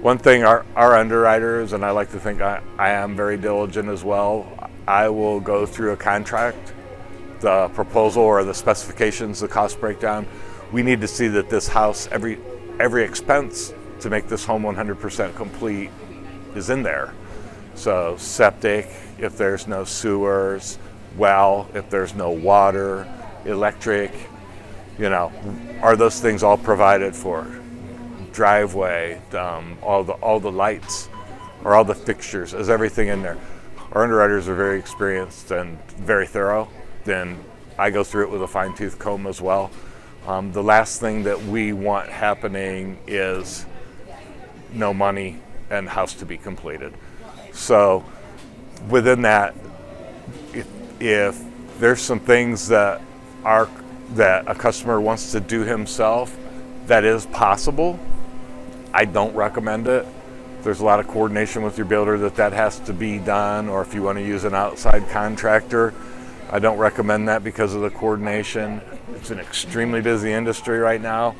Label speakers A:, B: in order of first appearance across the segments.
A: One thing, our underwriters, and I like to think I am very diligent as well, I will go through a contract, the proposal or the specifications, the cost breakdown. We need to see that this house, every expense to make this home 100% complete is in there. So septic, if there's no sewers, well, if there's no water, electric, are those things all provided for? Driveway, all the lights, or all the fixtures, is everything in there? Our underwriters are very experienced and very thorough. Then I go through it with a fine-tooth comb as well. The last thing that we want happening is no money and house to be completed. So within that, if there's some things that a customer wants to do himself, that is possible. I don't recommend it. There's a lot of coordination with your builder that has to be done, or if you want to use an outside contractor, I don't recommend that because of the coordination. It's an extremely busy industry right now.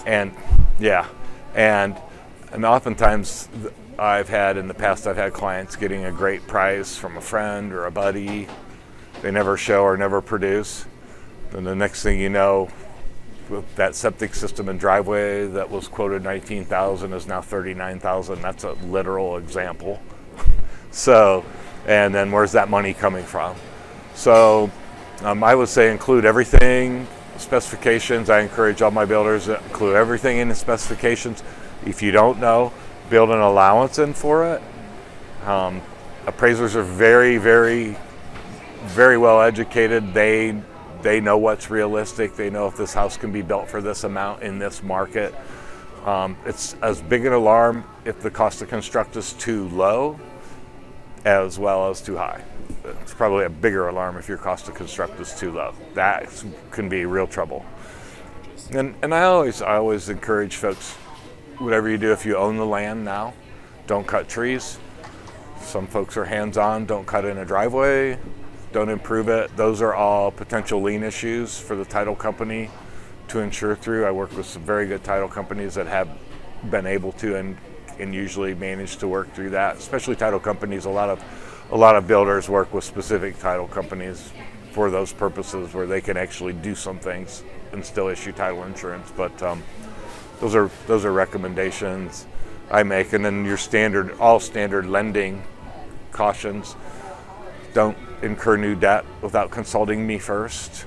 A: And yeah, and oftentimes I've had clients getting a great price from a friend or a buddy. They never show or never produce. Then the next thing you know, that septic system and driveway that was quoted $19,000 is now $39,000. That's a literal example. So, and then where's that money coming from? So I would say include everything, specifications. I encourage all my builders to include everything in the specifications. If you don't know, build an allowance in for it. Appraisers are very, very, very well educated. They know what's realistic. They know if this house can be built for this amount in this market. It's as big an alarm if the cost to construct is too low as well as too high. It's probably a bigger alarm if your cost to construct is too low. That can be real trouble. And I always encourage folks, whatever you do, if you own the land now, don't cut trees. Some folks are hands-on, don't cut in a driveway, don't improve it. Those are all potential lien issues for the title company to insure through. I work with some very good title companies that have been able to and usually manage to work through that, especially title companies. A lot of builders work with specific title companies for those purposes where they can actually do some things and still issue title insurance. But those are recommendations I make. And then your all standard lending cautions. Don't incur new debt without consulting me first.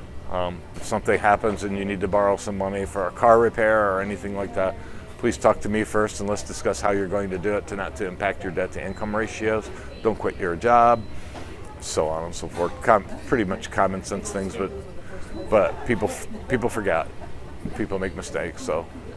A: If something happens and you need to borrow some money for a car repair or anything like that, please talk to me first and let's discuss how you're going to do it not to impact your debt to income ratios. Don't quit your job, so on and so forth. Pretty much common sense things, but people forget. People make mistakes, so